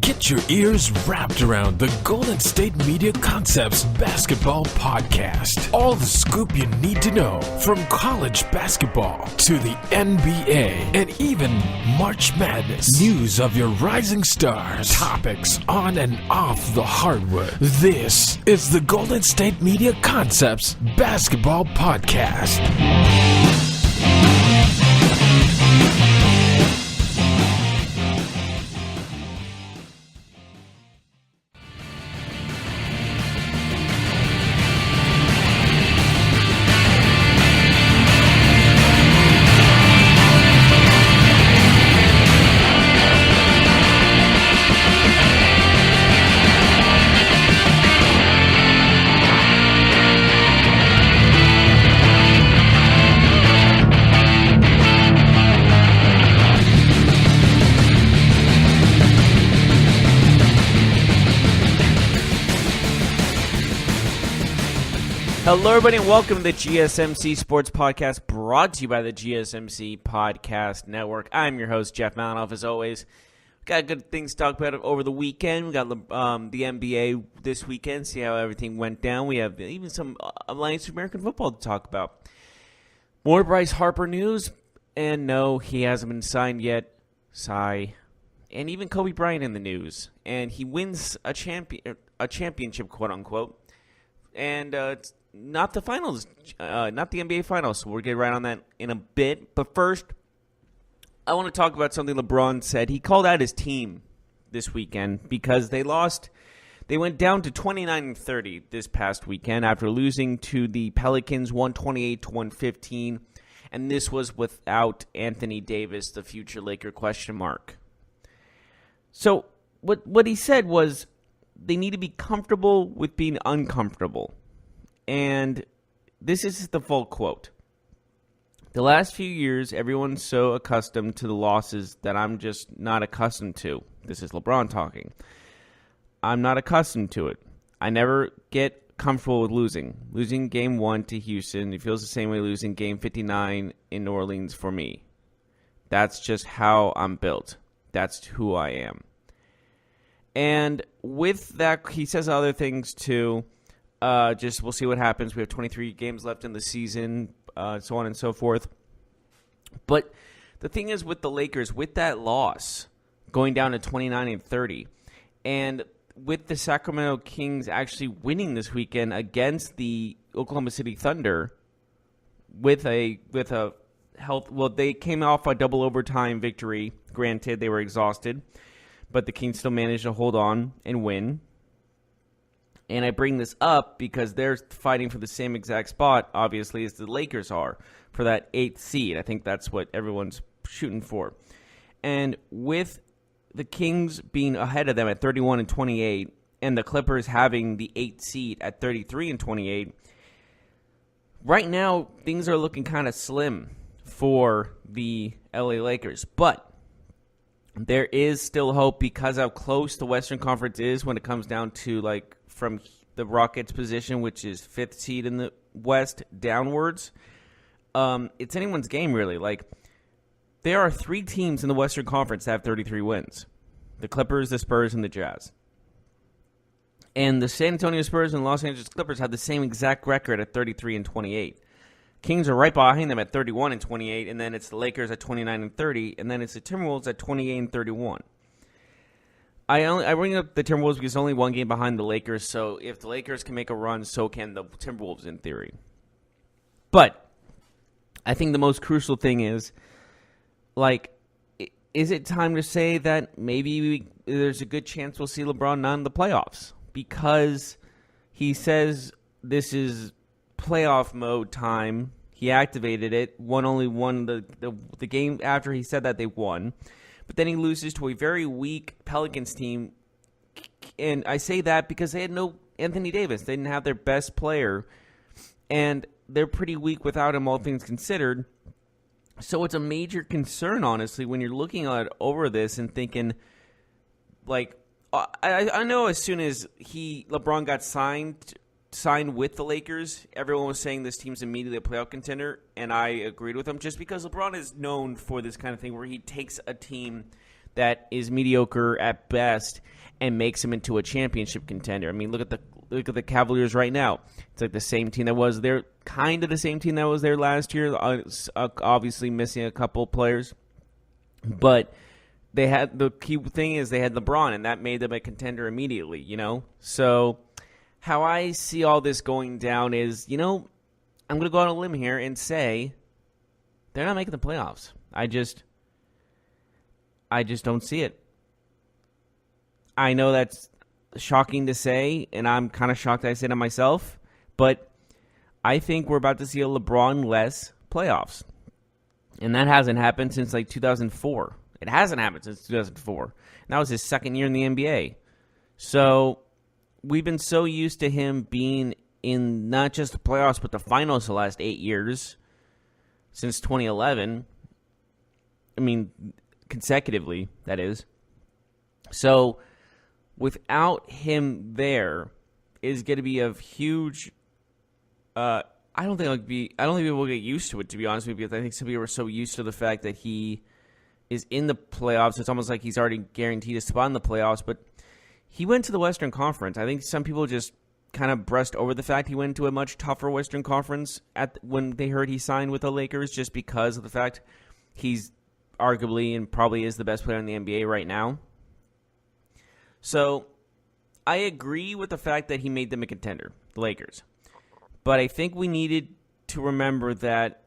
Get your ears wrapped around the Golden State Media Concepts Basketball Podcast. All the scoop you need to know from college basketball to the NBA and even March Madness. News of your rising stars. Topics on and off the hardwood. This is the Golden State Media Concepts Basketball Podcast. Hello, everybody, and welcome to the GSMC Sports Podcast, brought to you by the GSMC Podcast Network. I'm your host, Jeff Malinoff, as always. Got good things to talk about over the weekend. We got the NBA this weekend, see how everything went down. We have even some Alliance of American Football to talk about. More Bryce Harper news, and no, he hasn't been signed yet. Sigh. And even Kobe Bryant in the news. And he wins a championship, quote-unquote. And it's not the finals, not the NBA finals, so we'll get right on that in a bit. But first, I want to talk about something LeBron said. He called out his team this weekend because they lost. They went down to 29-30 this past weekend after losing to the Pelicans 128-115, and this was without Anthony Davis, the future Laker question mark. So what he said was they need to be comfortable with being uncomfortable. And this is the full quote. The last few years, everyone's so accustomed to the losses that I'm just not accustomed to. This is LeBron talking. I'm not accustomed to it. I never get comfortable with losing. Losing game 1 to Houston, it feels the same way losing game 59 in New Orleans for me. That's just how I'm built. That's who I am. And with that, he says other things too. Just we'll see what happens. We have 23 games left in the season, so on and so forth. But the thing is with the Lakers, with that loss going down to 29-30, and with the Sacramento Kings actually winning this weekend against the Oklahoma City Thunder with a health. Well, they came off a double overtime victory. Granted, they were exhausted, but the Kings still managed to hold on and win. And I bring this up because they're fighting for the same exact spot, obviously, as the Lakers are for that 8th seed. I think that's what everyone's shooting for. And with the Kings being ahead of them at 31-28 and the Clippers having the 8th seed at 33-28, right now things are looking kind of slim for the LA Lakers. But there is still hope because how close the Western Conference is when it comes down to from the Rockets' position, which is 5th seed in the West, downwards. It's anyone's game, really. There are 3 teams in the Western Conference that have 33 wins. The Clippers, the Spurs, and the Jazz. And the San Antonio Spurs and Los Angeles Clippers have the same exact record at 33-28. Kings are right behind them at 31-28, and then it's the Lakers at 29-30, and then it's the Timberwolves at 28-31. I bring up the Timberwolves because it's only one game behind the Lakers, so if the Lakers can make a run, so can the Timberwolves in theory. But I think the most crucial thing is, is it time to say that maybe there's a good chance we'll see LeBron not in the playoffs? Because he says this is playoff mode time. He activated it. Only won the game after he said that they won. But then he loses to a very weak Pelicans team. And I say that because they had no Anthony Davis. They didn't have their best player. And they're pretty weak without him, all things considered. So it's a major concern, honestly, when you're looking at over this and thinking, I know as soon as LeBron got signed with the Lakers, everyone was saying this team's immediately a playoff contender, and I agreed with them just because LeBron is known for this kind of thing where he takes a team that is mediocre at best and makes him into a championship contender. I mean, look at the Cavaliers right now. It's like the same team that was there, kind of the same team that was there last year. Obviously missing a couple players, but they had the key thing is they had LeBron, and that made them a contender immediately. You know, so how I see all this going down is, I'm going to go on a limb here and say they're not making the playoffs. I just don't see it. I know that's shocking to say, and I'm kind of shocked I say it myself, but I think we're about to see a LeBron-less playoffs. And that hasn't happened since like 2004. It hasn't happened since 2004. And that was his second year in the NBA. So we've been so used to him being in not just the playoffs, but the finals the last 8 years, since 2011. I mean, consecutively, that is. So without him there is going to be a huge. I don't think people will get used to it, to be honest with you, because I think some people are so used to the fact that he is in the playoffs. It's almost like he's already guaranteed a spot in the playoffs. But he went to the Western Conference. I think some people just kind of brushed over the fact he went to a much tougher Western Conference when they heard he signed with the Lakers, just because of the fact he's arguably and probably is the best player in the NBA right now. So I agree with the fact that he made them a contender, the Lakers. But I think we needed to remember that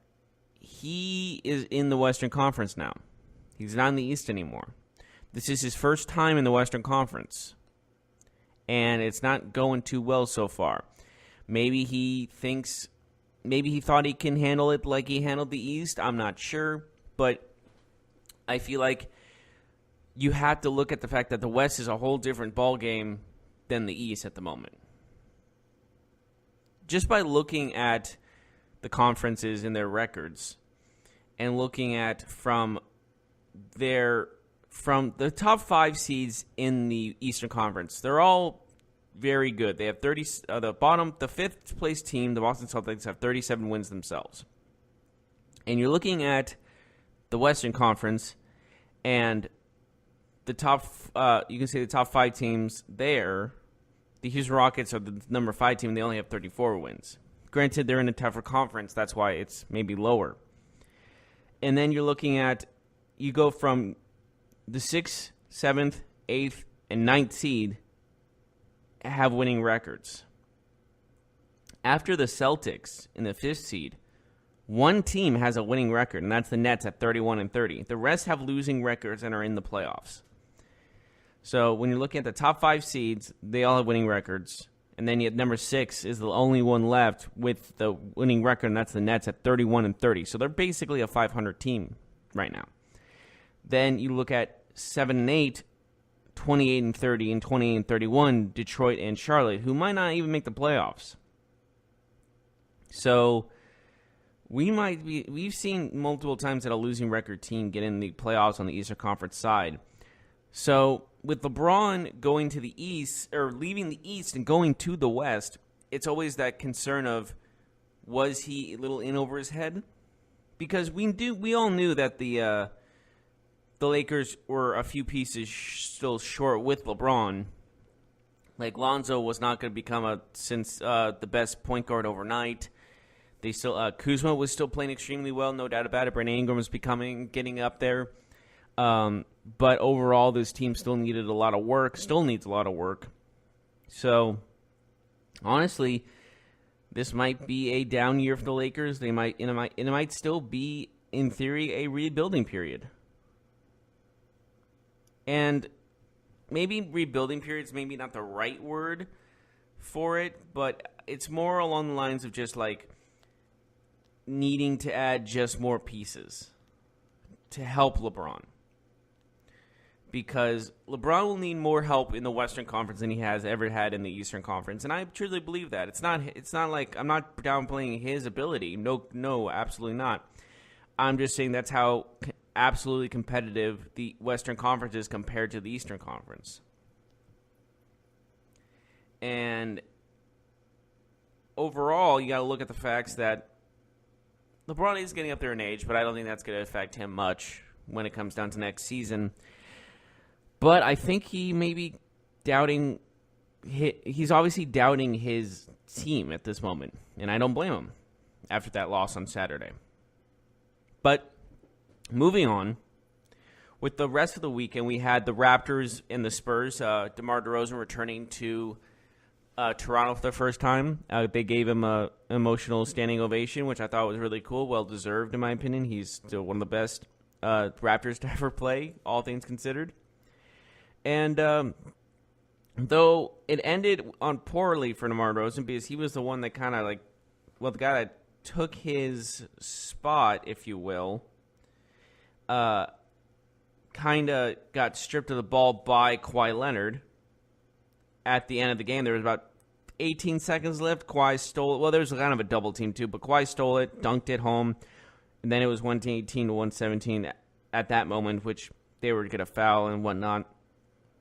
he is in the Western Conference now. He's not in the East anymore. This is his first time in the Western Conference. And it's not going too well so far. Maybe he thought he can handle it like he handled the East. I'm not sure. But I feel like you have to look at the fact that the West is a whole different ballgame than the East at the moment. Just by looking at the conferences and their records and looking at from the top 5 seeds in the Eastern Conference, they're all very good. They have the 5th place team, the Boston Celtics, have 37 wins themselves. And you're looking at the Western Conference and the top, you can say the top 5 teams there. The Houston Rockets are the number 5 team. They only have 34 wins. Granted, they're in a tougher conference. That's why it's maybe lower. And then you go from the 6th, 7th, 8th, and 9th seed have winning records. After the Celtics in the 5th seed, one team has a winning record, and that's the Nets at 31-30. The rest have losing records and are in the playoffs. So when you're looking at the top 5 seeds, they all have winning records. And then you have number 6 is the only one left with the winning record, and that's the Nets at 31-30. So they're basically a 500 team right now. Then you look at 7 and 8, 28-30, and 28-31, Detroit and Charlotte, who might not even make the playoffs. So we've seen multiple times that a losing record team get in the playoffs on the Eastern Conference side. So with LeBron going to the East, or leaving the East and going to the West, it's always that concern of, was he a little in over his head? Because we all knew that the Lakers were a few pieces still short with LeBron. Like Lonzo was not going to become the best point guard overnight. They still Kuzma was still playing extremely well, no doubt about it. Brandon Ingram was getting up there. But overall, this team still needs a lot of work. So, honestly, this might be a down year for the Lakers. It might still be, in theory, a rebuilding period. And maybe rebuilding period is maybe not the right word for it, but it's more along the lines of just like needing to add just more pieces to help LeBron. Because LeBron will need more help in the Western Conference than he has ever had in the Eastern Conference, and I truly believe that. It's not like I'm not downplaying his ability. No, absolutely not. I'm just saying that's how absolutely competitive the Western Conference is compared to the Eastern Conference. And overall, you got to look at the facts that LeBron is getting up there in age, but I don't think that's going to affect him much when it comes down to next season. But I think he may be doubting. He's obviously doubting his team at this moment, and I don't blame him after that loss on Saturday. But moving on, with the rest of the weekend, we had the Raptors and the Spurs. DeMar DeRozan returning to Toronto for the first time. They gave him an emotional standing ovation, which I thought was really cool, well-deserved in my opinion. He's still one of the best Raptors to ever play, all things considered. And though it ended on poorly for DeMar DeRozan because he was the one that kind of the guy that took his spot, if you will, kind of got stripped of the ball by Kawhi Leonard at the end of the game. There was about 18 seconds left. Kawhi stole it. Well, there was kind of a double team too, but Kawhi stole it, dunked it home, and then it was 118 to 117 at that moment, which they were going to foul and whatnot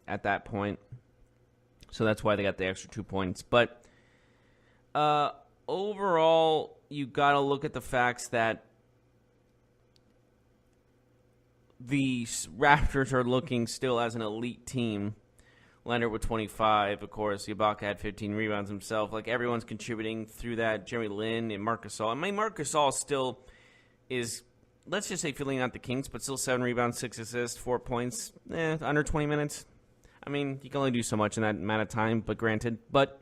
at that point. So that's why they got the extra 2 points. But overall, you got to look at the facts that the Raptors are looking still as an elite team. Leonard with 25, of course. Ibaka had 15 rebounds himself. Everyone's contributing through that. Jeremy Lin and Marc Gasol. I mean, Marc Gasol still is, let's just say, filling out the Kings, but still 7 rebounds, 6 assists, 4 points. Under 20 minutes. I mean, you can only do so much in that amount of time, but granted. But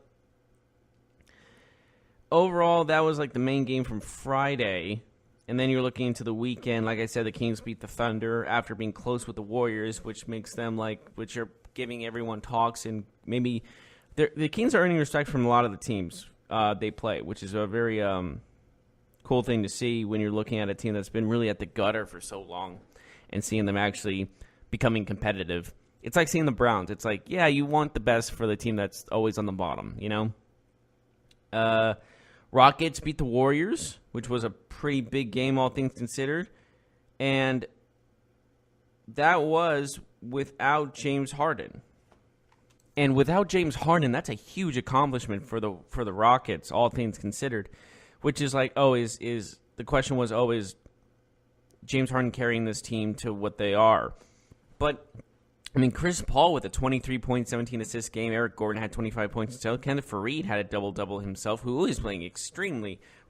overall, that was the main game from Friday. And then you're looking into the weekend. Like I said, the Kings beat the Thunder after being close with the Warriors, which makes them which are giving everyone talks. And maybe the Kings are earning respect from a lot of the teams they play, which is a very cool thing to see when you're looking at a team that's been really at the gutter for so long and seeing them actually becoming competitive. It's like seeing the Browns. It's yeah, you want the best for the team that's always on the bottom, you know? Rockets beat the Warriors, which was a pretty big game, all things considered. And that was without James Harden. And without James Harden, that's a huge accomplishment for the Rockets, all things considered. Which is is the question was, is James Harden carrying this team to what they are? But I mean, Chris Paul with a 23-point, 17-assist game. Eric Gordon had 25 points himself. Kenneth Faried had a double-double himself, who is playing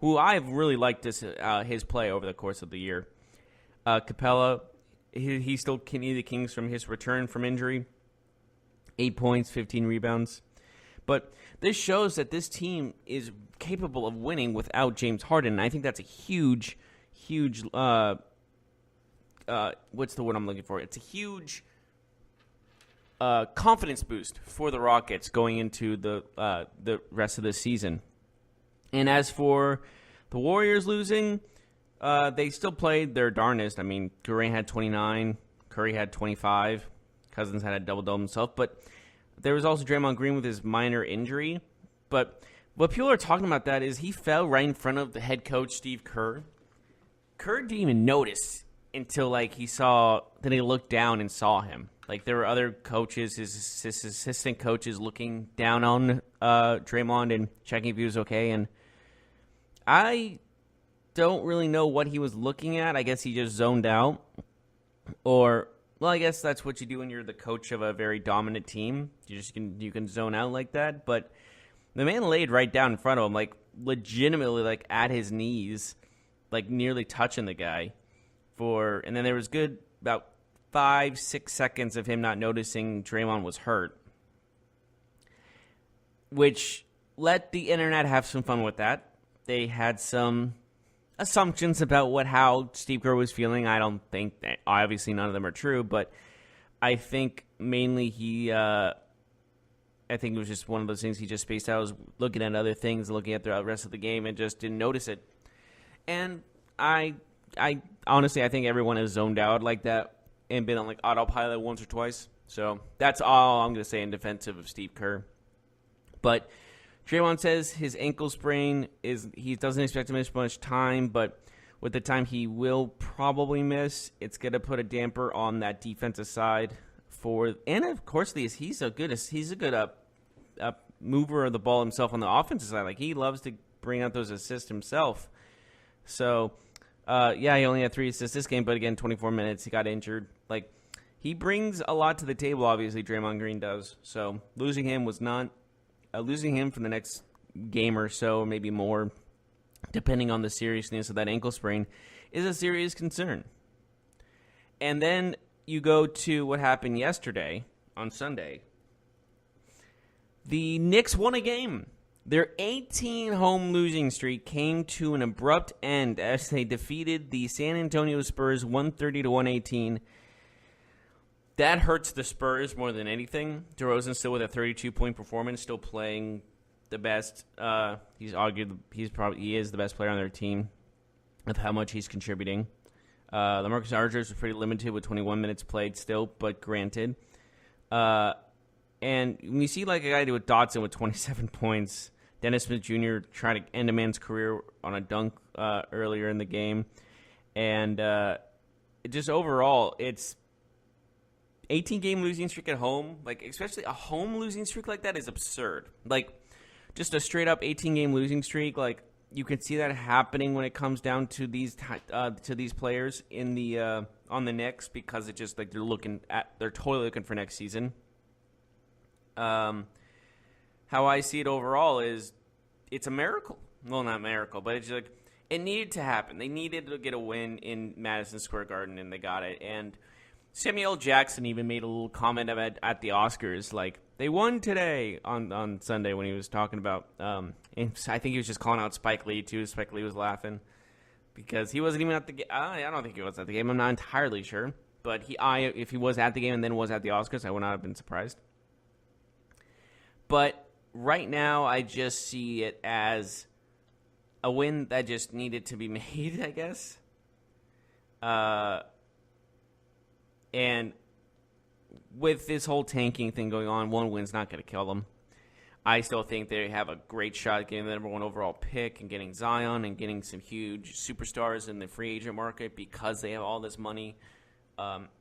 who I've really liked his play over the course of the year. Capella, he still can lead the Kings from his return from injury. 8 points, 15 rebounds. But this shows that this team is capable of winning without James Harden, and I think that's a huge, what's the word I'm looking for? It's a huge confidence boost for the Rockets going into the rest of the season. And as for the Warriors losing, they still played their darnest. I mean, Durant had 29, Curry had 25, Cousins had a double-double himself. But there was also Draymond Green with his minor injury. But what people are talking about that is he fell right in front of the head coach, Steve Kerr. Kerr didn't even notice until he looked down and saw him. There were other coaches, his assistant coaches looking down on Draymond and checking if he was okay. And I don't really know what he was looking at. I guess he just zoned out. I guess that's what you do when you're the coach of a very dominant team. You can zone out like that. But the man laid right down in front of him, legitimately at his knees, nearly touching the guy. And then there was about 5-6 seconds of him not noticing Draymond was hurt, which let the internet have some fun with that. They had some assumptions about how Steve Kerr was feeling. I don't think that, obviously none of them are true, but I think mainly I think it was just one of those things he just spaced out. I was looking at other things, looking at the rest of the game, and just didn't notice it. And I honestly, I think everyone has zoned out like that and been on autopilot once or twice. So that's all I'm going to say in defense of Steve Kerr. But Draymond says his ankle sprain he doesn't expect to miss much time, but with the time he will probably miss, it's going to put a damper on that defensive side. And of course, he's a good mover of the ball himself on the offensive side. He loves to bring out those assists himself. So, he only had 3 assists this game, but again, 24 minutes, he got injured. he brings a lot to the table, obviously, Draymond Green does. So losing him was not losing him for the next game or so, maybe more, depending on the seriousness of that ankle sprain, is a serious concern. And then you go to what happened yesterday on Sunday. The Knicks won a game. Their 18-home losing streak came to an abrupt end as they defeated the San Antonio Spurs 130-118. That hurts the Spurs more than anything. DeRozan still with a 32-point performance, still playing the best. He is the best player on their team with how much he's contributing. LaMarcus Aldridge was pretty limited with 21 minutes played still, but granted. And when you see like a guy with Dotson with 27 points, Dennis Smith Jr. trying to end a man's career on a dunk earlier in the game, and just overall, it's 18-game losing streak at home. Like, especially a home losing streak like that is absurd. Like, just a straight-up 18-game losing streak, like, you can see that happening when it comes down to these players in the on the Knicks, because it just like they're totally looking for next season. How I see it overall is it's a miracle. Well, not miracle, but it's like it needed to happen. They needed to get a win in Madison Square Garden, and they got it. And Samuel Jackson even made a little comment about at the Oscars, like they won today on Sunday when he was talking about. And I think he was just calling out Spike Lee too. Spike Lee was laughing because he wasn't even at the game. I don't think he was at the game. I'm not entirely sure, but if he was at the game and then was at the Oscars, I would not have been surprised. But right now, I just see it as a win that just needed to be made, I guess. And with this whole tanking thing going on, one win's not going to kill them. I still think they have a great shot at getting the number one overall pick and getting Zion and getting some huge superstars in the free agent market because they have all this money up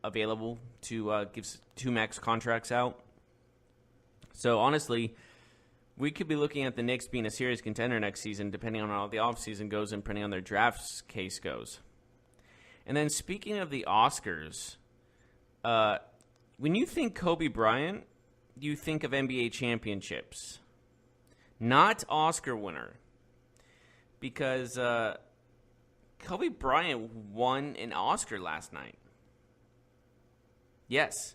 available to give 2 max contracts out. So, honestly, we could be looking at the Knicks being a serious contender next season, depending on how the offseason goes and depending on their drafts case goes. And then, speaking of the Oscars, when you think Kobe Bryant, you think of NBA championships, not Oscar winner. Because Kobe Bryant won an Oscar last night. Yes.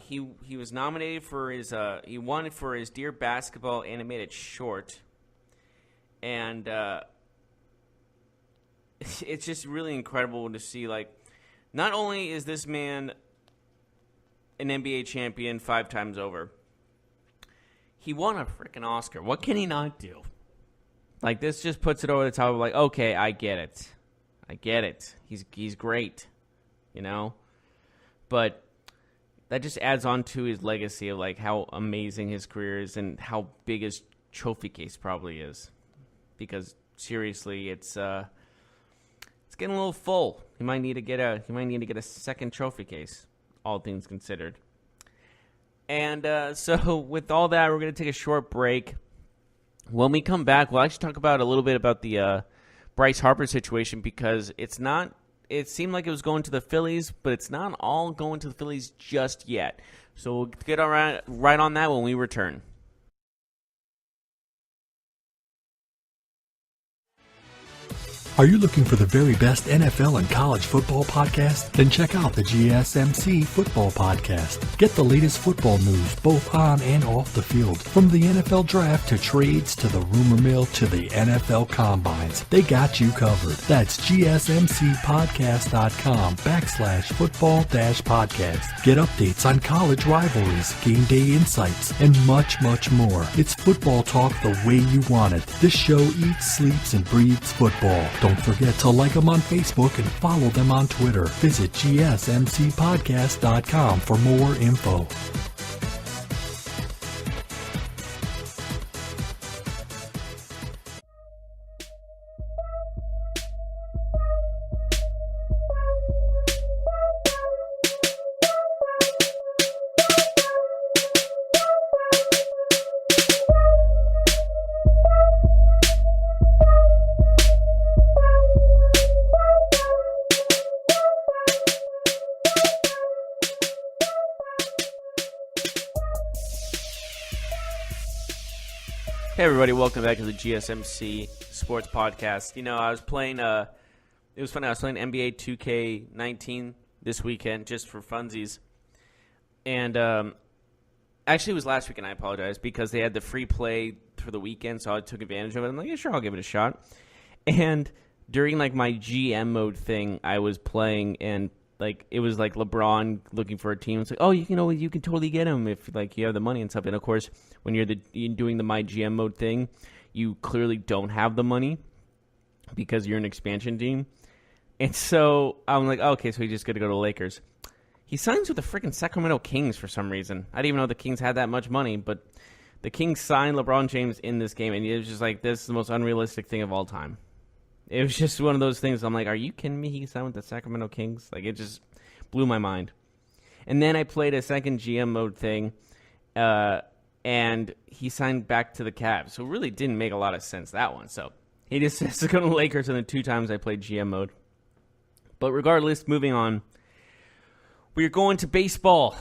He was nominated for his he won for his Dear Basketball animated short, and it's just really incredible to see. Like, not only is this man an NBA champion 5 times over, he won a freaking Oscar. What can he not do? Like, this just puts it over the top of like, okay, I get it. He's great, you know, but that just adds on to his legacy of like how amazing his career is and how big his trophy case probably is. Because seriously, it's getting a little full. He might need to get a second trophy case, all things considered. And so with all that, we're gonna take a short break. When we come back, we'll actually talk about a little bit about the Bryce Harper situation, because it seemed like it was going to the Phillies, but it's not all going to the Phillies just yet. So we'll get right on that when we return. Are you looking for the very best NFL and college football podcast? Then check out the GSMC Football Podcast. Get the latest football news both on and off the field. From the NFL Draft to trades to the rumor mill to the NFL Combines, they got you covered. That's GSMCpodcast.com/football-podcast. Get updates on college rivalries, game day insights, and much, much more. It's football talk the way you want it. This show eats, sleeps, and breathes football. Don't forget to like them on Facebook and follow them on Twitter. Visit GSMCpodcast.com for more info. Hey everybody, welcome back to the GSMC Sports Podcast. You know, I was playing, it was funny, I was playing NBA 2K19 this weekend just for funsies. And actually it was last weekend, I apologize, because they had the free play for the weekend, so I took advantage of it. I'm like, yeah, sure, I'll give it a shot. And during like my GM mode thing, I was playing and like it was like LeBron looking for a team. It's like, oh, you can totally get him if like you have the money and stuff. And of course, when you're doing the my GM mode thing, you clearly don't have the money because you're an expansion team. And so I'm like, oh, okay, so he's just gonna go to the Lakers. He signs with the freaking Sacramento Kings for some reason. I didn't even know the Kings had that much money, but the Kings signed LeBron James in this game, and it was just like, this is the most unrealistic thing of all time. It was just one of those things. I'm like, are you kidding me? He signed with the Sacramento Kings? Like, it just blew my mind. And then I played a second GM mode thing, and he signed back to the Cavs. So it really didn't make a lot of sense, that one. So he just has to go to the Lakers, and then 2 times I played GM mode. But regardless, moving on. We're going to baseball.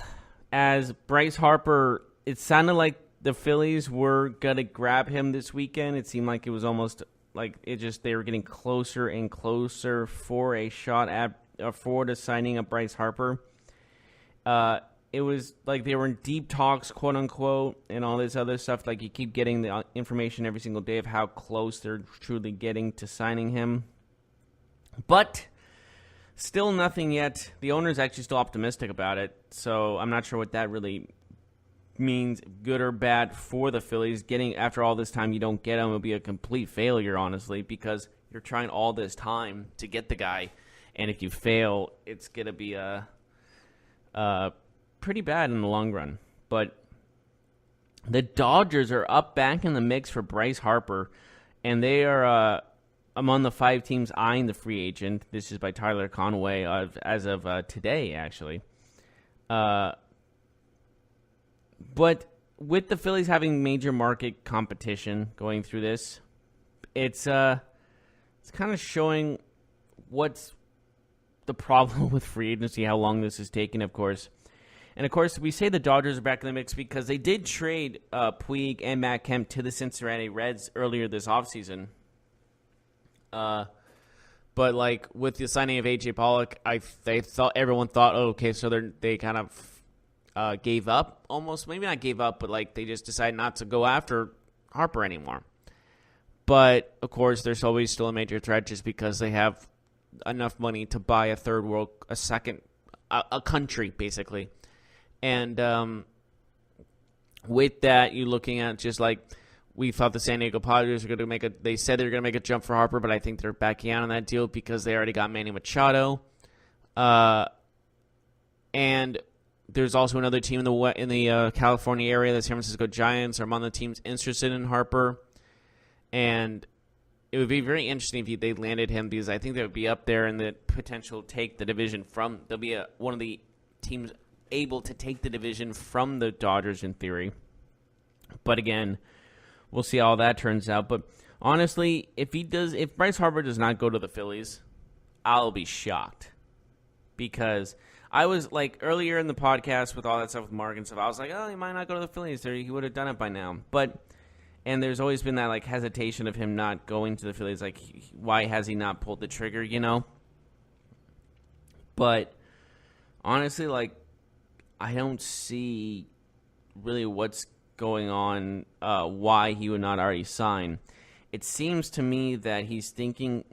As Bryce Harper, it sounded like the Phillies were going to grab him this weekend. It seemed like it was almost like they were getting closer and closer for a shot at for the signing of Bryce Harper. It was like they were in deep talks, quote unquote, and all this other stuff. Like you keep getting the information every single day of how close they're truly getting to signing him. But still nothing yet. The owner's actually still optimistic about it, so I'm not sure what that really means, good or bad for the Phillies. Getting after all this time, you don't get him, it'll be a complete failure, honestly, because you're trying all this time to get the guy, and if you fail, it's gonna be pretty bad in the long run. But the Dodgers are up back in the mix for Bryce Harper, and they are among the 5 teams eyeing the free agent. This is by Tyler Conway as of today, actually. But with the Phillies having major market competition going through this, it's kind of showing what's the problem with free agency, how long this is taking, of course. And, of course, we say the Dodgers are back in the mix because they did trade Puig and Matt Kemp to the Cincinnati Reds earlier this offseason. But, like, with the signing of A.J. Pollock, everyone thought, oh, okay, so they kind of gave up almost. Maybe not gave up, but like they just decided not to go after Harper anymore. But, of course, there's always still a major threat just because they have enough money to buy a country, basically. And with that, you're looking at just like we thought the San Diego Padres were going to they said they were going to make a jump for Harper, but I think they're backing out on that deal because they already got Manny Machado. And there's also another team in the California area, the San Francisco Giants, are among the teams interested in Harper. And it would be very interesting if they landed him because I think they would be up there in the potential take the division from. They'll be one of the teams able to take the division from the Dodgers in theory. But again, we'll see how that turns out. But honestly, if Bryce Harper does not go to the Phillies, I'll be shocked because I was like earlier in the podcast with all that stuff with Mark and stuff. I was like, oh, he might not go to the Phillies. He would have done it by now. And there's always been that like hesitation of him not going to the Phillies. Like, why has he not pulled the trigger? You know. But honestly, like, I don't see really what's going on. Why he would not already sign? It seems to me that he's thinking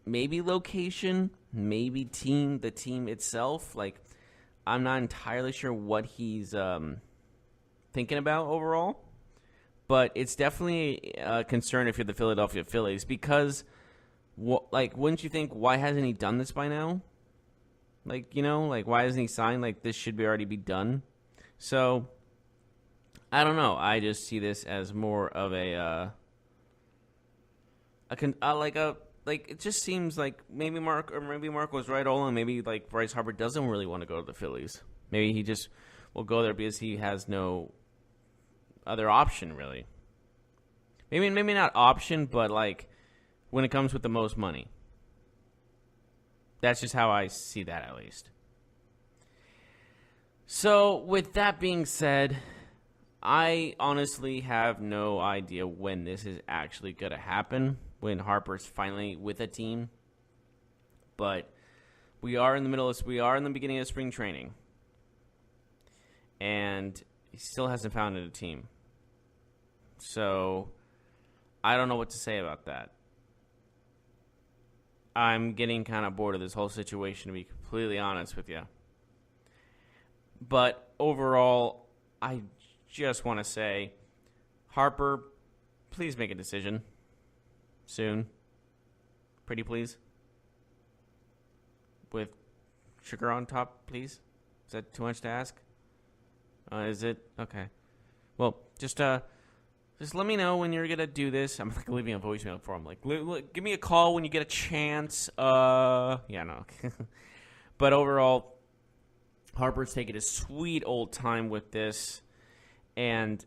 maybe location. Maybe the team itself. Like, I'm not entirely sure what he's thinking about overall. But it's definitely a concern if you're the Philadelphia Phillies because, wouldn't you think, why hasn't he done this by now? Like, why hasn't he signed? Like, this should already be done. So, I don't know. I just see this as more of it just seems like maybe Mark was right all along. Maybe like Bryce Harper doesn't really want to go to the Phillies. Maybe he just will go there because he has no other option really. Maybe not option, but like when it comes with the most money. That's just how I see that at least. So with that being said, I honestly have no idea when this is actually going to happen, when Harper's finally with a team. But we are in the beginning of spring training. And he still hasn't founded a team. So I don't know what to say about that. I'm getting kind of bored of this whole situation, to be completely honest with you. But overall, I just want to say, Harper, please make a decision soon. Pretty please. With sugar on top, please. Is that too much to ask? Is it? Okay. Well, just let me know when you're going to do this. I'm leaving a voicemail for him. Like, give me a call when you get a chance. Yeah, no. But overall, Harper's taking a sweet old time with this. And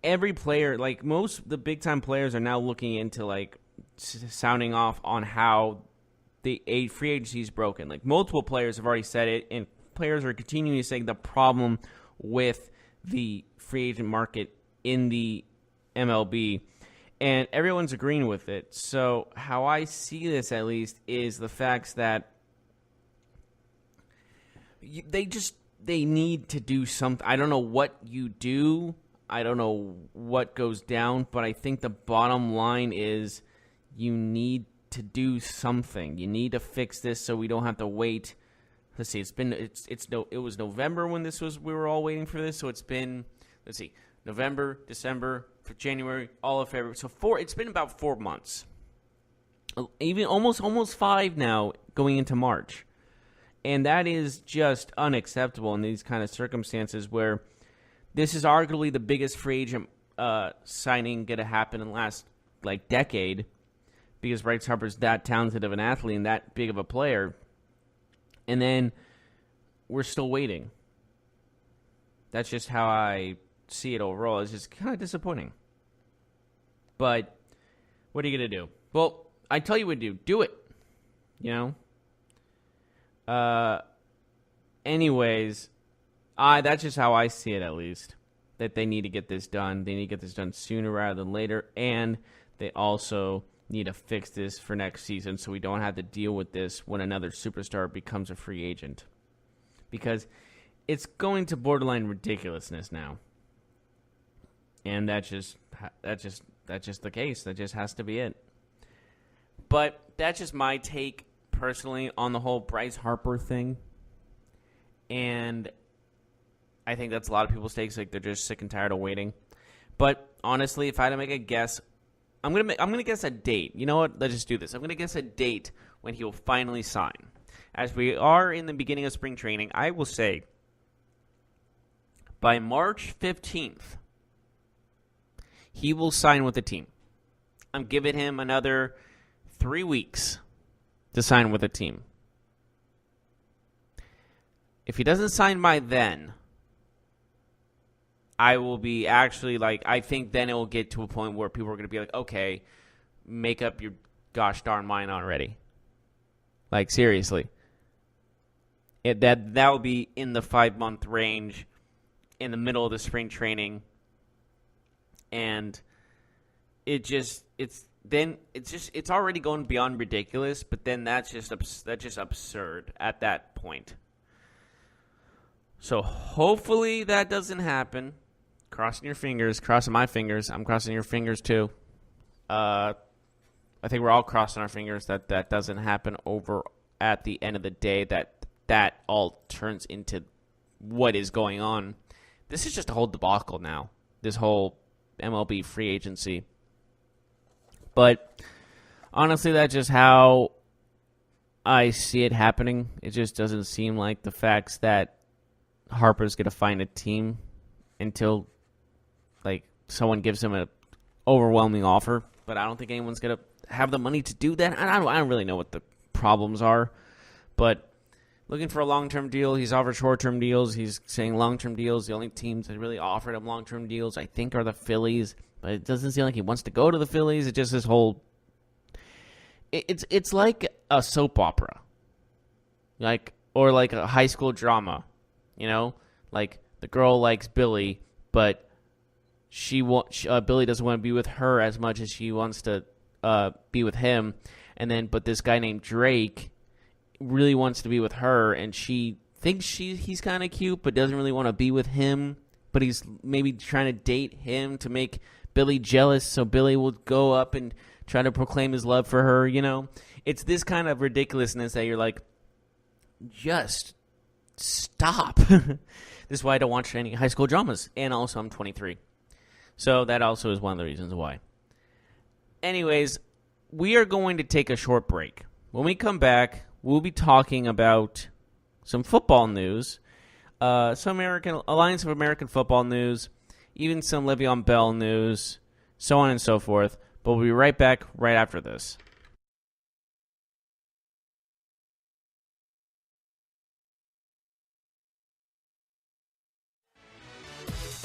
every player, like the big-time players are now looking into, like, sounding off on how the free agency is broken. Like, multiple players have already said it, and players are continuing to say the problem with the free agent market in the MLB, and everyone's agreeing with it. So how I see this, at least, is the fact that they need to do something. I don't know what you do. I don't know what goes down, but I think the bottom line is you need to do something. You need to fix this so we don't have to wait. Let's see. It was November when we were all waiting for this. So it's been, let's see, November, December, January, all of February. So it's been about 4 months. Even almost 5 now going into March. And that is just unacceptable in these kind of circumstances where this is arguably the biggest free agent signing going to happen in the last decade, because Bryce Harper's that talented of an athlete and that big of a player. And then we're still waiting. That's just how I see it overall. It's just kind of disappointing. But what are you going to do? Well, I tell you what to do. Do it. You know? Anyways, that's just how I see it, at least. That they need to get this done. They need to get this done sooner rather than later. And they also need to fix this for next season so we don't have to deal with this when another superstar becomes a free agent. Because it's going to borderline ridiculousness now. And that's just the case. That just has to be it. But that's just my take personally on the whole Bryce Harper thing. And I think that's a lot of people's takes. Like, they're just sick and tired of waiting. But honestly, if I had to make a guess, I'm gonna guess a date. You know what? Let's just do this. I'm gonna guess a date when he will finally sign. As we are in the beginning of spring training, I will say by March 15th, he will sign with the team. I'm giving him another 3 weeks to sign with a team. If he doesn't sign by then, I will be actually I think then it will get to a point where people are going to be like, okay, make up your gosh darn mind already. Like, seriously. That will be in the 5-month range, in the middle of the spring training. And it's already going beyond ridiculous, but then that's just absurd at that point. So hopefully that doesn't happen. Crossing your fingers, crossing my fingers. I'm crossing your fingers too. I think we're all crossing our fingers that doesn't happen over at the end of the day, that all turns into what is going on. This is just a whole debacle now, this whole MLB free agency. But honestly, that's just how I see it happening. It just doesn't seem like the facts that Harper's going to find a team until someone gives him an overwhelming offer. But I don't think anyone's going to have the money to do that. I don't really know what the problems are. But looking for a long-term deal, he's offered short-term deals. He's saying long-term deals. The only teams that really offered him long-term deals, I think, are the Phillies. But it doesn't seem like he wants to go to the Phillies. It's just this whole... It's like a soap opera. Or like a high school drama. You know? Like, the girl likes Billy, but Billy doesn't want to be with her as much as she wants to be with him. But this guy named Drake really wants to be with her, and she thinks he's kind of cute, but doesn't really want to be with him. But he's maybe trying to date him to make Billy jealous, so Billy will go up and try to proclaim his love for her. It's this kind of ridiculousness that you're like, just stop. This is why I don't watch any high school dramas, and also I'm 23. So that also is one of the reasons why. Anyways, we are going to take a short break. When we come back, we'll be talking about some football news, some Alliance of American Football news, even some Le'Veon Bell news, so on and so forth. But we'll be right back right after this.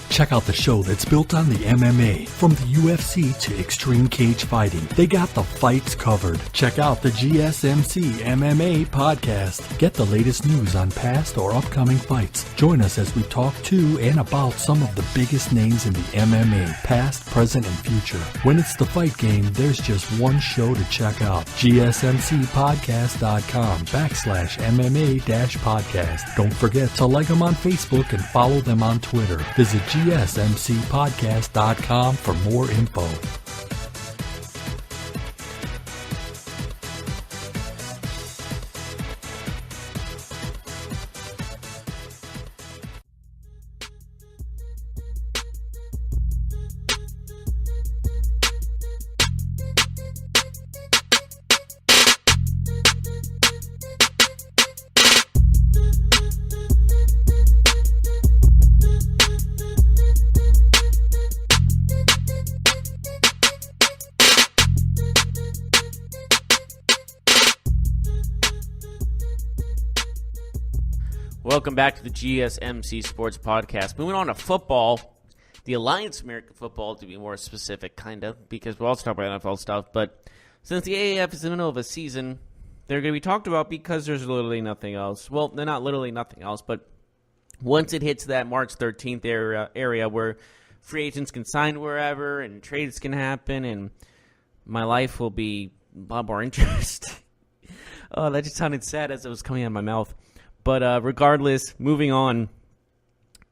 Check out the show that's built on the MMA. From the UFC to extreme cage fighting, they got the fights covered. Check out the GSMC MMA podcast. Get the latest news on past or upcoming fights. Join us as we talk to and about some of the biggest names in the MMA, past, present, and future. When it's the fight game, there's just one show to check out. GSMCpodcast.com/MMA-podcast. Don't forget to like them on Facebook and follow them on Twitter. Visit GSMCpodcast.com for more info. Welcome back to the GSMC Sports Podcast. Moving on to football, the Alliance of American Football, to be more specific, kind of, because we'll also talk about NFL stuff. But since the AAF is in the middle of a season, they're going to be talked about because there's literally nothing else. Well, they're not literally nothing else, but once it hits that March 13th area where free agents can sign wherever and trades can happen, and my life will be a lot more interesting. Oh, that just sounded sad as it was coming out of my mouth. But regardless, moving on,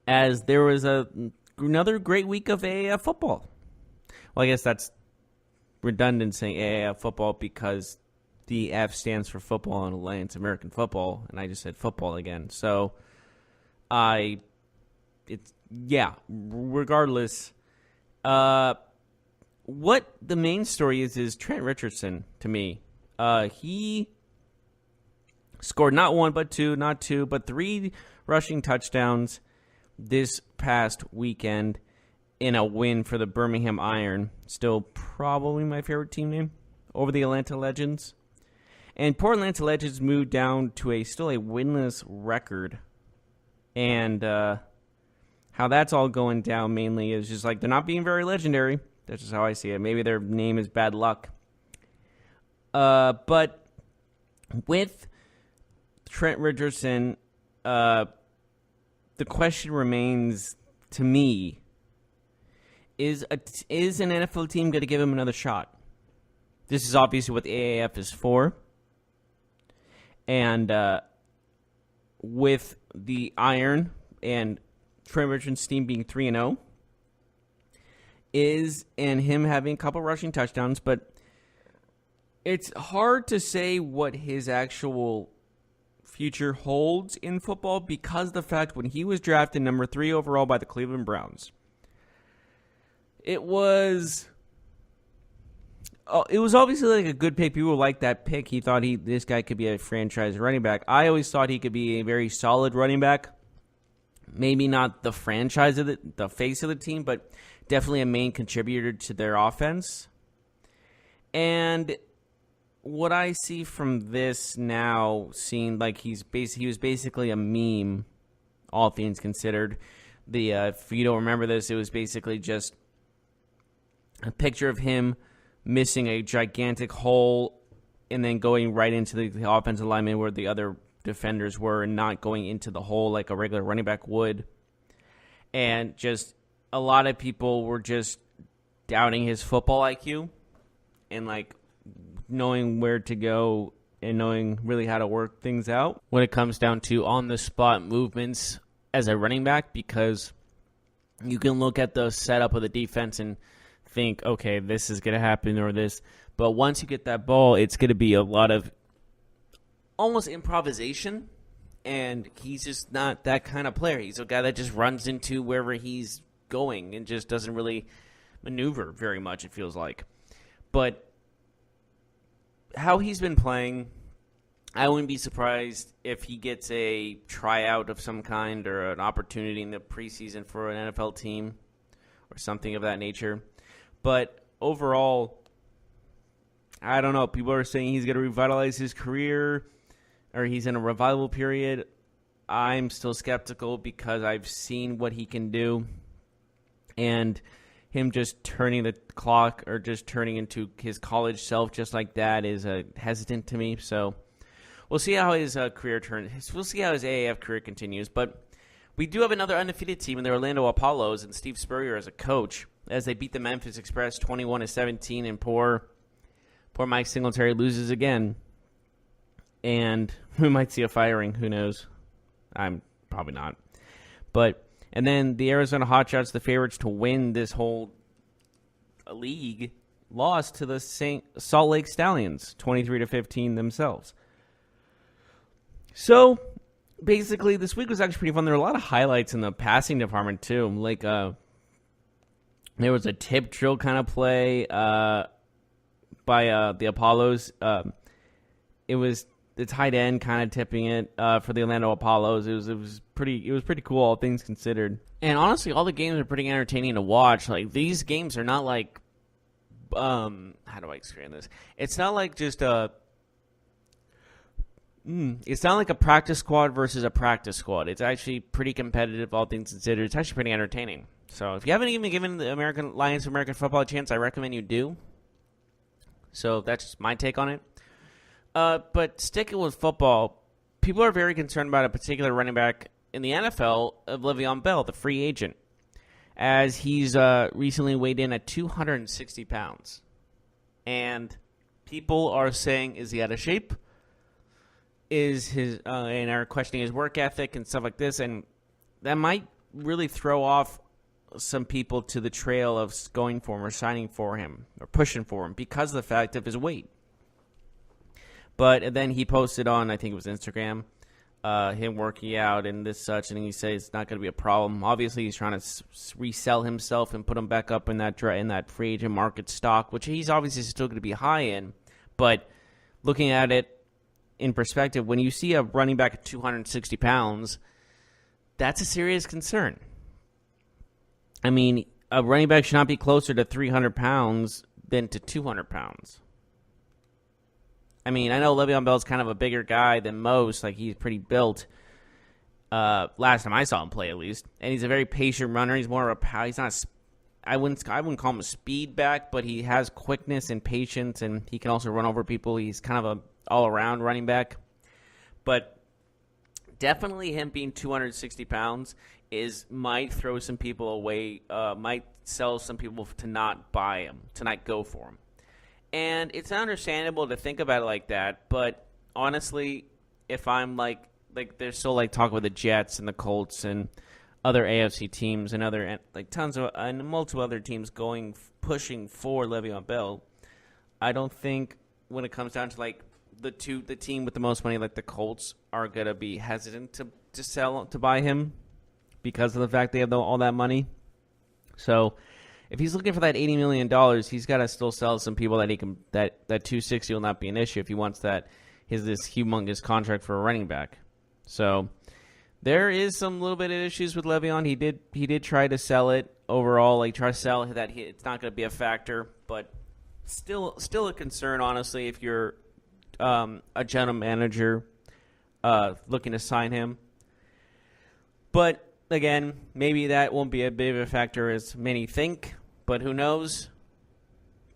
as there was another great week of AAF football. Well, I guess that's redundant saying AAF football because the F stands for Football and Alliance American Football, and I just said football again. So, regardless, what the main story is Trent Richardson to me. He scored not one, but two, not two, but three rushing touchdowns this past weekend in a win for the Birmingham Iron. Still probably my favorite team name over the Atlanta Legends. And poor Atlanta Legends moved down to still a winless record. And how that's all going down mainly is just like they're not being very legendary. That's just how I see it. Maybe their name is bad luck. But with Trent Richardson, the question remains to me, is an NFL team going to give him another shot? This is obviously what the AAF is for. And with the Iron and Trent Richardson's team being 3-0, and him having a couple rushing touchdowns, but it's hard to say what his actual future holds in football because the fact when he was drafted number 3 overall by the Cleveland Browns, it was obviously like a good pick. People liked that pick. He thought this guy could be a franchise running back. I always thought he could be a very solid running back. Maybe not the franchise of the face of the team, but definitely a main contributor to their offense. And what I see from this now seemed like he was basically a meme, all things considered. If you don't remember this, it was basically just a picture of him missing a gigantic hole and then going right into the offensive lineman where the other defenders were and not going into the hole like a regular running back would. And just a lot of people were just doubting his football IQ and like knowing where to go and knowing really how to work things out when it comes down to on-the-spot movements as a running back, because you can look at the setup of the defense and think, okay, this is going to happen or this. But once you get that ball, it's going to be a lot of almost improvisation, and he's just not that kind of player. He's a guy that just runs into wherever he's going and just doesn't really maneuver very much, it feels like. But how he's been playing, I wouldn't be surprised if he gets a tryout of some kind or an opportunity in the preseason for an NFL team or something of that nature. But overall, I don't know. People are saying he's going to revitalize his career or he's in a revival period. I'm still skeptical because I've seen what he can do. And him just turning the clock or just turning into his college self just like that is hesitant to me. So we'll see how his career turns. We'll see how his AAF career continues. But we do have another undefeated team in the Orlando Apollos and Steve Spurrier as a coach as they beat the Memphis Express 21-17, and poor Mike Singletary loses again. And we might see a firing. Who knows? I'm probably not. And then the Arizona Hotshots, the favorites to win this whole league, lost to the Salt Lake Stallions, 23-15 themselves. So, basically, this week was actually pretty fun. There were a lot of highlights in the passing department, too. Like, there was a tip drill kind of play by the Apollos. It was the tight end kind of tipping it for the Orlando Apollos. It was pretty cool, all things considered. And honestly, all the games are pretty entertaining to watch. Like, these games are not like how do I explain this? It's not like just it's not like a practice squad versus a practice squad. It's actually pretty competitive, all things considered. It's actually pretty entertaining. So if you haven't even given the American Lions of American football a chance, I recommend you do. So that's just my take on it. But sticking with football, people are very concerned about a particular running back in the NFL, of Le'Veon Bell, the free agent, as he's recently weighed in at 260 pounds. And people are saying, is he out of shape? Is his and are questioning his work ethic and stuff like this, and that might really throw off some people to the trail of going for him or signing for him or pushing for him because of the fact of his weight. But then he posted on, I think it was Instagram, him working out and this such, and he says it's not going to be a problem. Obviously, he's trying to resell himself and put him back up in that free agent market stock, which he's obviously still going to be high in. But looking at it in perspective, when you see a running back at 260 pounds, that's a serious concern. I mean, a running back should not be closer to 300 pounds than to 200 pounds. I mean, I know Le'Veon Bell's kind of a bigger guy than most. Like, he's pretty built. Last time I saw him play, at least. And he's a very patient runner. He's more of a power. He's not I wouldn't call him a speed back, but he has quickness and patience, and he can also run over people. He's kind of a all-around running back. But definitely him being 260 pounds might throw some people away, might sell some people to not buy him, to not go for him. And it's understandable to think about it like that, but honestly, if I'm like there's still like talk with the Jets and the Colts and other AFC teams and other tons of and multiple other teams pushing for Le'Veon Bell, I don't think when it comes down to like the team with the most money, like the Colts, are gonna be hesitant to buy him because of the fact they have all that money. So if he's looking for that $80 million, he's got to still sell some people that he can that 260 will not be an issue if he wants this humongous contract for a running back. So there is some little bit of issues with Le'Veon. He did try to sell it overall, try to sell that it's not going to be a factor, but still a concern, honestly, if you're a general manager looking to sign him. But again, maybe that won't be a big of a factor as many think, but who knows?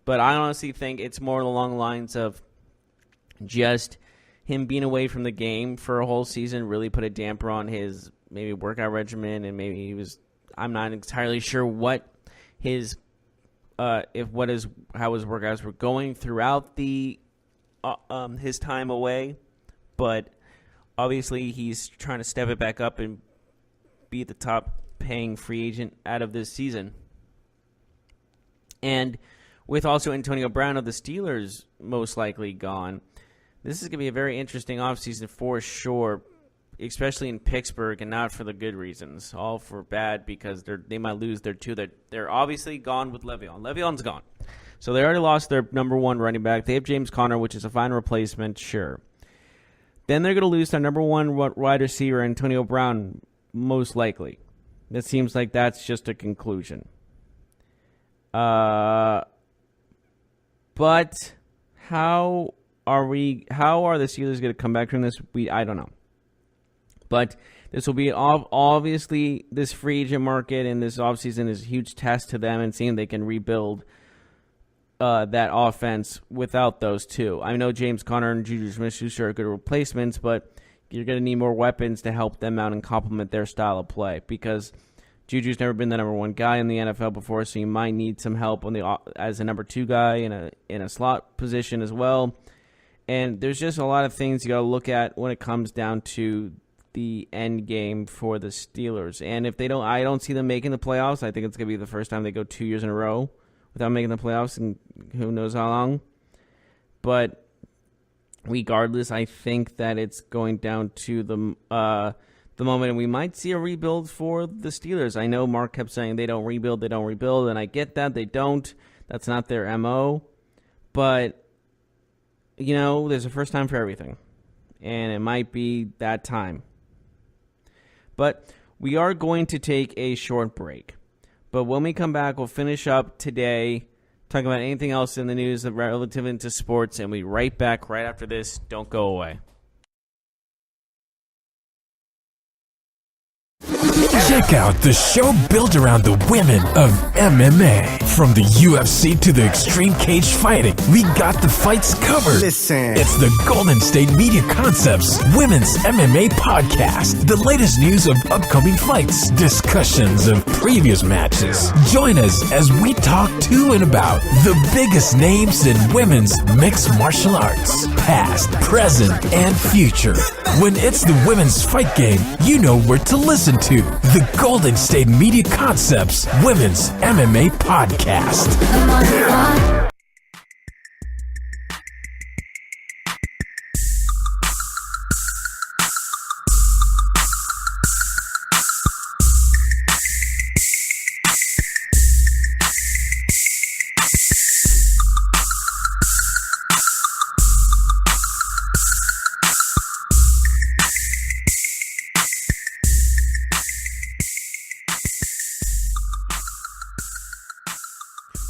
But I honestly think it's more along the lines of just him being away from the game for a whole season really put a damper on his maybe workout regimen, and maybe he was I'm not entirely sure what his how his workouts were going throughout the his time away, but obviously he's trying to step it back up and be the top paying free agent out of this season. And with also Antonio Brown of the Steelers most likely gone, this is going to be a very interesting offseason for sure, especially in Pittsburgh, and not for the good reasons, all for bad, because they might lose their two. They're obviously gone with Le'Veon. Le'Veon's gone. So they already lost their number one running back. They have James Conner, which is a fine replacement, sure. Then they're going to lose their number one wide receiver, Antonio Brown, most likely. It seems like that's just a conclusion. But how are the Steelers going to come back from this? I don't know. But this will be obviously this free agent market and this offseason is a huge test to them and seeing they can rebuild that offense without those two. I know James Conner and Juju Smith-Schuster are good replacements, but you're going to need more weapons to help them out and complement their style of play, because Juju's never been the number one guy in the NFL before, so you might need some help as a number two guy in a slot position as well. And there's just a lot of things you got to look at when it comes down to the end game for the Steelers. And if I don't see them making the playoffs. I think it's going to be the first time they go 2 years in a row without making the playoffs, and who knows how long. But regardless, I think that it's going down to the moment, and we might see a rebuild for the Steelers. I know Mark kept saying they don't rebuild, and I get that. They don't. That's not their MO. But, there's a first time for everything, and it might be that time. But we are going to take a short break. But when we come back, we'll finish up today, talking about anything else in the news relative to sports, and we'll be right back right after this. Don't go away. Check out the show built around the women of MMA. From the UFC to the extreme cage fighting, we got the fights covered. Listen. It's the Golden State Media Concepts Women's MMA Podcast. The latest news of upcoming fights, discussions of previous matches. Join us as we talk to and about the biggest names in women's mixed martial arts, past, present, and future. When it's the women's fight game, you know where to listen to. The Golden State Media Concepts Women's MMA Podcast.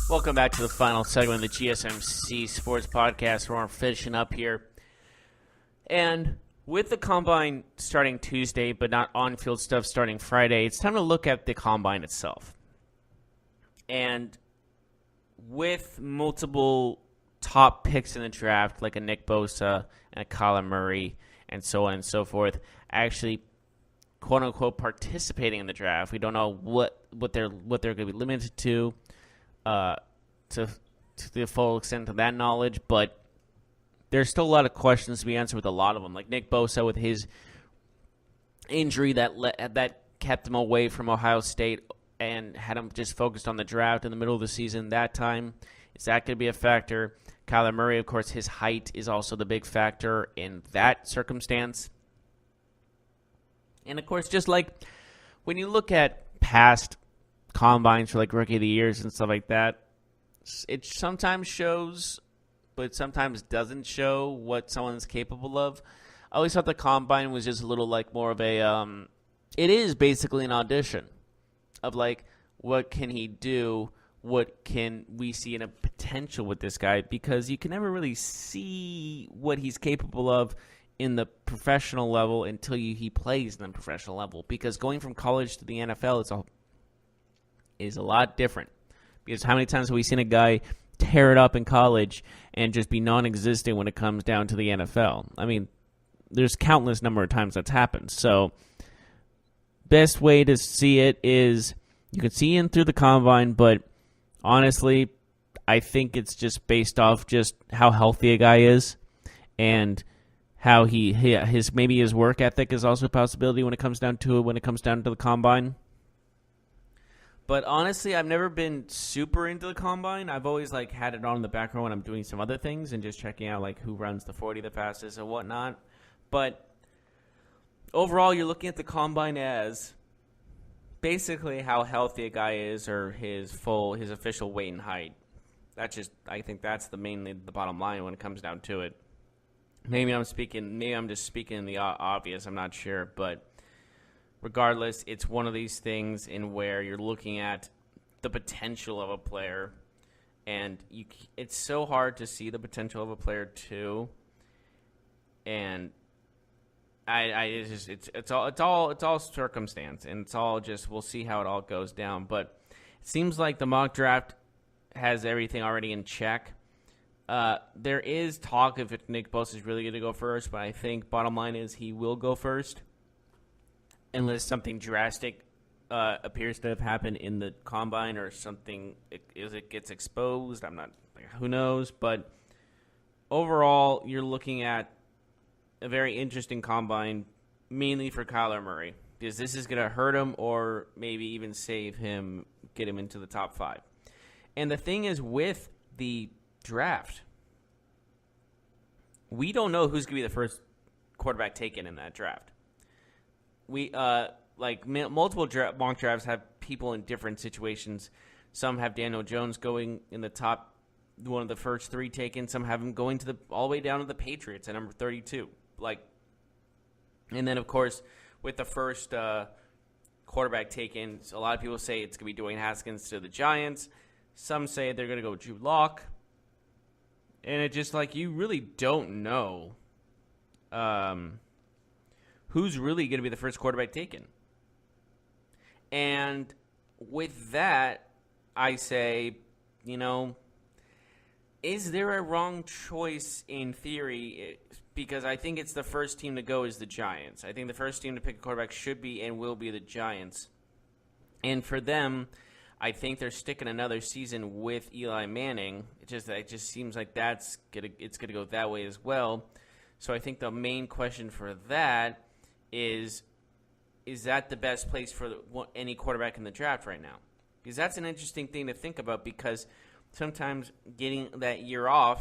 Welcome back to the final segment of the GSMC Sports Podcast, where we're finishing up here. And with the Combine starting Tuesday, but not on-field stuff starting Friday, it's time to look at the Combine itself. And with multiple top picks in the draft, like a Nick Bosa and a Kyler Murray, and so on and so forth, actually quote-unquote participating in the draft, we don't know what they're going to be limited to the full extent of that knowledge, but there's still a lot of questions to be answered with a lot of them. Like Nick Bosa with his injury that kept him away from Ohio State and had him just focused on the draft in the middle of the season that time. Is that going to be a factor? Kyler Murray, of course, his height is also the big factor in that circumstance. And, of course, just like when you look at past combines for like Rookie of the Years and stuff like that, it sometimes shows, but sometimes doesn't show what someone's capable of. I always thought the Combine was just a little like more of a, it is basically an audition of like, what can he do? What can we see in a potential with this guy? Because you can never really see what he's capable of in the professional level until he plays in the professional level. Because going from college to the NFL is a lot different. Because how many times have we seen a guy tear it up in college and just be non-existent when it comes down to the NFL? I mean, there's countless number of times that's happened. So, best way to see it is You could see him through the combine, but honestly, I think it's just based off just how healthy a guy is and how his work ethic is also a possibility when it comes down to the combine. But honestly, I've never been super into the combine. I've always had it on in the background when I'm doing some other things and just checking out who runs the 40 the fastest and whatnot. But overall, you're looking at the combine as basically how healthy a guy is or his official weight and height. I think that's mainly the bottom line when it comes down to it. Maybe I'm just speaking the obvious. I'm not sure, but regardless, it's one of these things in where you're looking at the potential of a player, and it's so hard to see the potential of a player too. And it's all circumstance, and it's all just we'll see how it all goes down. But it seems like the mock draft has everything already in check. There is talk if Nick Bosa is really going to go first, but I think bottom line is he will go first unless something drastic appears to have happened in the combine or something it gets exposed. I'm not who knows, but overall you're looking at a very interesting combine, mainly for Kyler Murray, because this is going to hurt him or maybe even save him, get him into the top 5. And the thing is with the draft, we don't know who's going to be the first quarterback taken in that draft. We multiple mock drafts have people in different situations. Some have Daniel Jones going in the top, one of the first 3 taken. Some have him going all the way down to the Patriots at number 32. And then of course with the first quarterback taken, a lot of people say it's going to be Dwayne Haskins to the Giants. Some say they're going to go Drew Lock. And it just you really don't know who's really going to be the first quarterback taken. And with that, I say, is there a wrong choice in theory? Because I think it's the first team to go is the Giants. I think the first team to pick a quarterback should be and will be the Giants. And for them, I think they're sticking another season with Eli Manning. It just seems like it's gonna go that way as well. So I think the main question for that is that the best place for any quarterback in the draft right now? Because that's an interesting thing to think about, because sometimes getting that year off,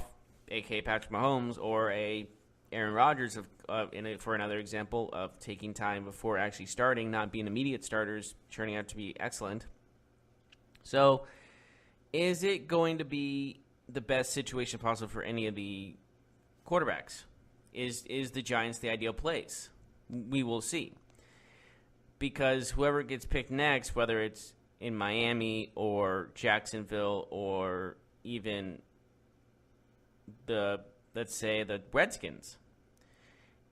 a.k.a. Patrick Mahomes or Aaron Rodgers, for another example, of taking time before actually starting, not being immediate starters, turning out to be excellent. So is it going to be the best situation possible for any of the quarterbacks? Is the Giants the ideal place? We will see. Because whoever gets picked next, whether it's in Miami or Jacksonville or even let's say the Redskins,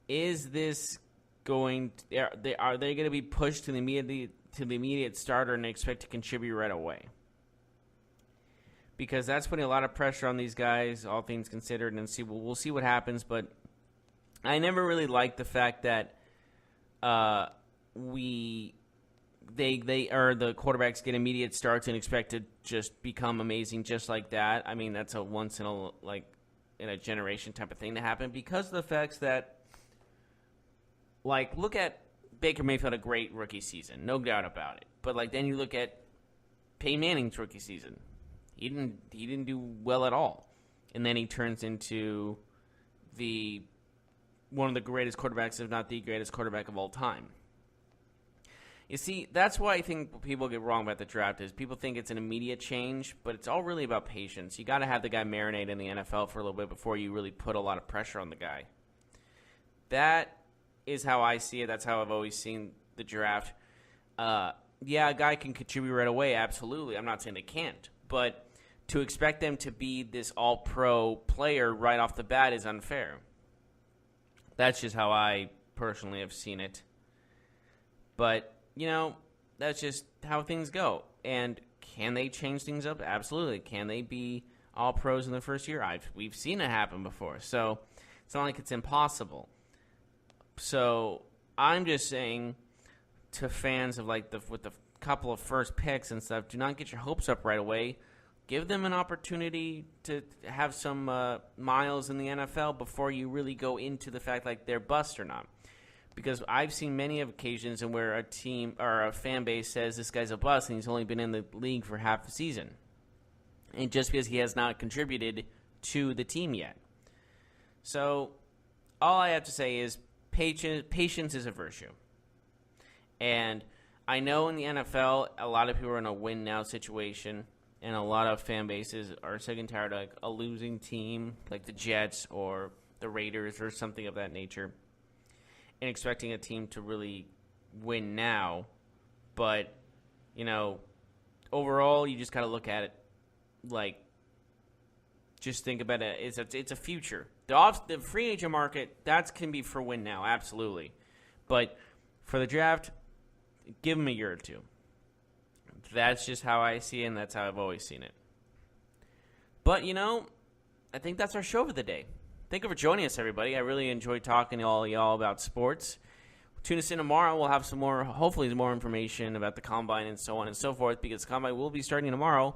is this are they going to be pushed to the immediate starter and expect to contribute right away? Because that's putting a lot of pressure on these guys, all things considered, and we'll see what happens. But I never really liked the fact that the quarterbacks get immediate starts and expect to just become amazing just like that. I mean, that's a once in a generation type of thing to happen, because of the facts that, look at Baker Mayfield, a great rookie season, no doubt about it. But then you look at Peyton Manning's rookie season, he didn't do well at all, and then he turns into one of the greatest quarterbacks, if not the greatest quarterback of all time. You see, that's why I think people get wrong about the draft is people think it's an immediate change, but it's all really about patience. You got to have the guy marinate in the NFL for a little bit before you really put a lot of pressure on the guy. That is how I see it. That's how I've always seen the draft. A guy can contribute right away, absolutely. I'm not saying they can't, but to expect them to be this all-pro player right off the bat is unfair. That's just how I personally have seen it. But that's just how things go. And can they change things up? Absolutely. Can they be all pros in the first year? We've seen it happen before. So it's not like it's impossible. So I'm just saying to fans of with the couple of first picks and stuff, do not get your hopes up right away. Give them an opportunity to have some miles in the NFL before you really go into the fact like they're bust or not. Because I've seen many occasions in where a team or a fan base says this guy's a bust and he's only been in the league for half a season. And just because he has not contributed to the team yet. So all I have to say is patience is a virtue. And I know in the NFL, a lot of people are in a win-now situation. And a lot of fan bases are sick and tired of like a losing team like the Jets or the Raiders or something of that nature and expecting a team to really win now. But, overall, you just got to look at it like just think about it. It's a future. The free agent market, that can be for win now, absolutely. But for the draft, give them a year or two. That's just how I see it, and that's how I've always seen it. But, I think that's our show for the day. Thank you for joining us, everybody. I really enjoyed talking to all y'all about sports. Tune us in tomorrow. We'll have hopefully more information about the Combine and so on and so forth, because the Combine will be starting tomorrow.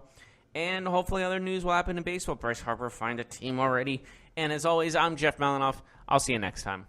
And hopefully other news will happen in baseball. Bryce Harper find a team already. And as always, I'm Jeff Malinoff. I'll see you next time.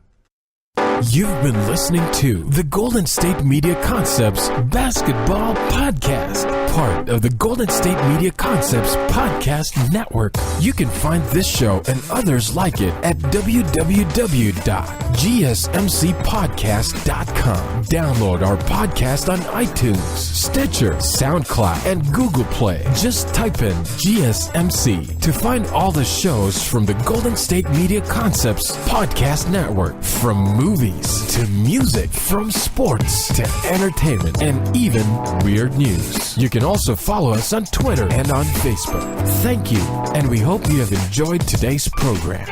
You've been listening to the Golden State Media Concepts Basketball Podcast, part of the Golden State Media Concepts Podcast Network. You can find this show and others like it at www.gsmcpodcast.com. Download our podcast on iTunes, Stitcher, SoundCloud, and Google Play. Just type in GSMC to find all the shows from the Golden State Media Concepts Podcast Network, from movies to music, from sports to entertainment, and even weird news. You can also follow us on Twitter and on Facebook. Thank you, and we hope you have enjoyed today's program.